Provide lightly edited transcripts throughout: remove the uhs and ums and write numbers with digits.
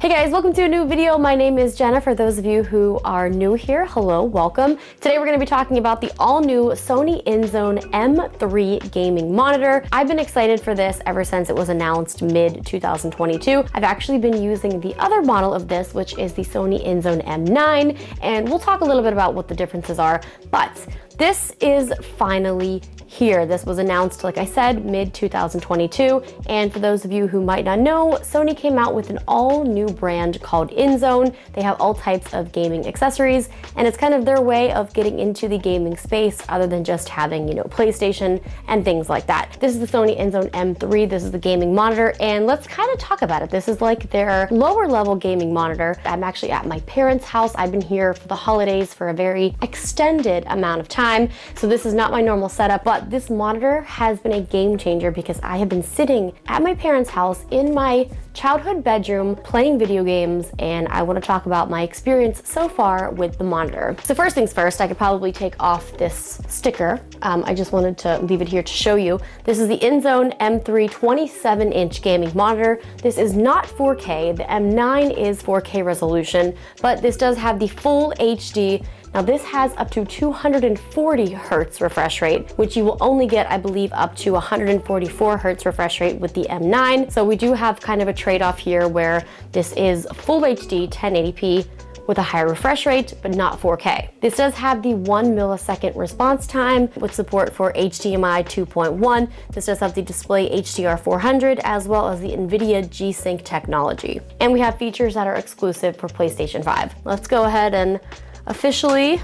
Hey guys, welcome to a new video. My name is Jenna. For those of you who are new here, hello, welcome. Today we're going to be talking about the all-new Sony Inzone M3 gaming monitor. I've been excited for this ever since it was announced mid-2022. I've actually been using the other model of this, which is the Sony Inzone M9, and we'll talk a little bit about what the differences are, but this is finally here. This was announced, like I said, mid-2022, and for those of you who might not know, Sony came out with an all-new brand called Inzone. They have all types of gaming accessories, and it's kind of their way of getting into the gaming space other than just having, PlayStation and things like that. This is the Sony Inzone M3. This is the gaming monitor, and let's kind of talk about it. This is like their lower level gaming monitor. I'm actually at my parents' house. I've been here for the holidays for a very extended amount of time, so this is not my normal setup, but this monitor has been a game changer because I have been sitting at my parents' house in my childhood bedroom playing video games, and I want to talk about my experience so far with the monitor. So first things first, I could probably take off this sticker. I just wanted to leave it here to show you. This is the Inzone M3 27-inch gaming monitor. This is not 4K. The M9 is 4K resolution, but this does have the full HD. Now this has up to 240 hertz refresh rate, which you will only get, I believe, up to 144 hertz refresh rate with the M9. So we do have kind of a trade-off here where this is full HD 1080p with a higher refresh rate, but not 4K. This does have the 1 millisecond response time with support for HDMI 2.1. This does have the display HDR 400 as well as the NVIDIA G-Sync technology. And we have features that are exclusive for PlayStation 5. Let's go ahead and officially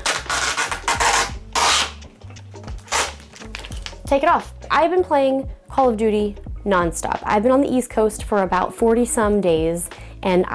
take it off. I've been playing Call of Duty nonstop. I've been on the East Coast for about 40 some days, and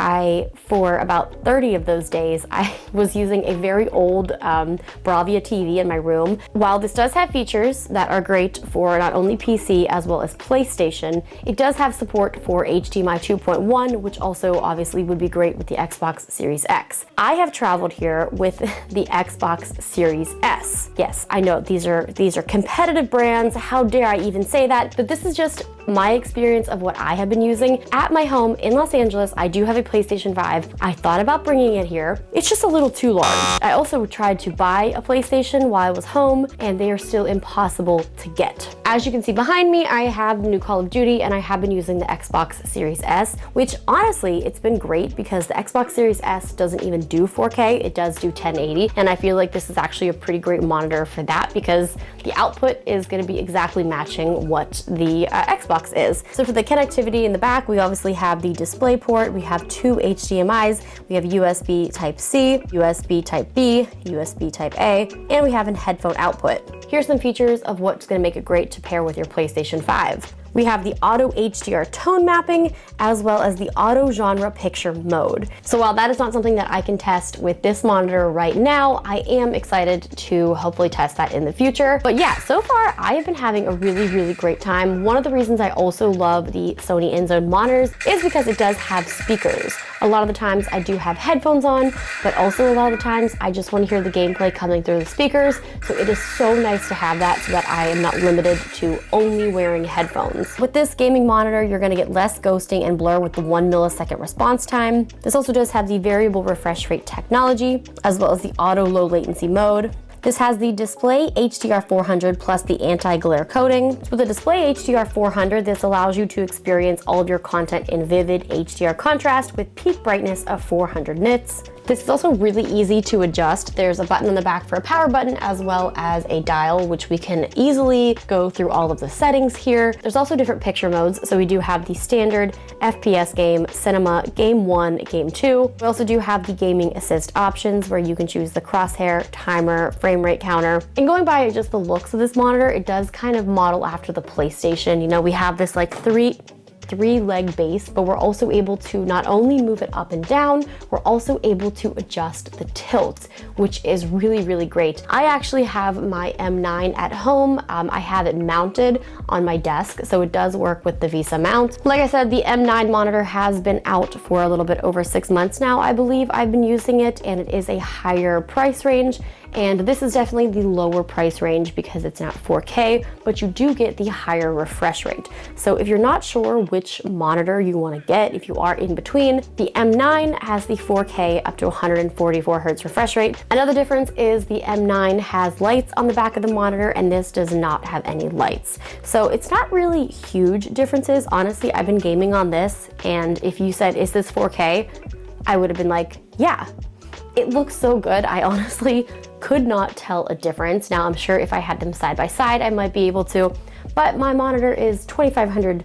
for about 30 of those days, I was using a very old Bravia TV in my room. While this does have features that are great for not only PC as well as PlayStation, it does have support for HDMI 2.1, which also obviously would be great with the Xbox Series X. I have traveled here with the Xbox Series S. Yes, I know these are competitive brands. How dare I even say that? But this is just my experience of what I have been using. At my home in Los Angeles, I do have a PlayStation 5. I thought about bringing it here. It's just a little too large. I also tried to buy a PlayStation while I was home, and they are still impossible to get. As you can see behind me, I have the new Call of Duty, and I have been using the Xbox Series S, which honestly, it's been great because the Xbox Series S doesn't even do 4K. It does do 1080, and I feel like this is actually a pretty great monitor for that because the output is going to be exactly matching what the Xbox is. So for the connectivity in the back, we obviously have the display port. We have two HDMIs. We have USB Type-C, USB Type-B, USB Type-A, and we have a headphone output. Here's some features of what's going to make it great to pair with your PlayStation 5. We have the auto HDR tone mapping as well as the auto genre picture mode. So while that is not something that I can test with this monitor right now, I am excited to hopefully test that in the future. But yeah, so far I have been having a really, really great time. One of the reasons I also love the Sony Inzone monitors is because it does have speakers. A lot of the times I do have headphones on, but also a lot of the times I just want to hear the gameplay coming through the speakers. So it is so nice to have that so that I am not limited to only wearing headphones. With this gaming monitor, you're going to get less ghosting and blur with the 1 millisecond response time. This also does have the variable refresh rate technology, as well as the auto low latency mode. This has the display HDR 400 plus the anti-glare coating. With the display HDR 400, this allows you to experience all of your content in vivid HDR contrast with peak brightness of 400 nits. This is also really easy to adjust. There's a button on the back for a power button as well as a dial, which we can easily go through all of the settings here. There's also different picture modes. So we do have the standard FPS game, cinema, game 1, game 2. We also do have the gaming assist options where you can choose the crosshair, timer, frame rate counter. And going by just the looks of this monitor, it does kind of model after the PlayStation. We have this like three-leg base, but we're also able to not only move it up and down, we're also able to adjust the tilt, which is really, really great. I actually have my M9 at home. I have it mounted on my desk, so it does work with the VESA mount. Like I said, the M9 monitor has been out for a little bit over 6 months now, I believe I've been using it, and it is a higher price range. And this is definitely the lower price range because it's not 4K, but you do get the higher refresh rate. So if you're not sure which monitor you want to get if you are in between. The M9 has the 4K up to 144 Hz refresh rate. Another difference is the M9 has lights on the back of the monitor and this does not have any lights. So it's not really huge differences. Honestly, I've been gaming on this, and if you said, is this 4K? I would have been like, yeah. It looks so good. I honestly could not tell a difference. Now I'm sure if I had them side by side, I might be able to, but my monitor is 2,500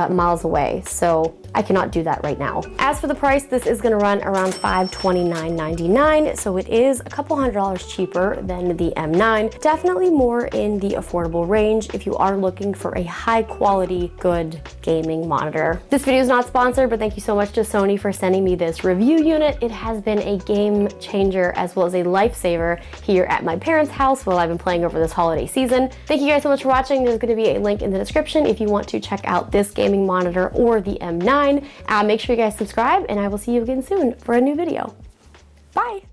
miles away, so I cannot do that right now. As for the price, this is gonna run around $529.99, so it is a couple $100 cheaper than the M9. Definitely more in the affordable range if you are looking for a high quality, good gaming monitor. This video is not sponsored, but thank you so much to Sony for sending me this review unit. It has been a game changer as well as a lifesaver here at my parents' house while I've been playing over this holiday season. Thank you guys so much for watching. There's gonna be a link in the description if you want to check out this gaming monitor or the M9. Make sure you guys subscribe, and I will see you again soon for a new video. Bye!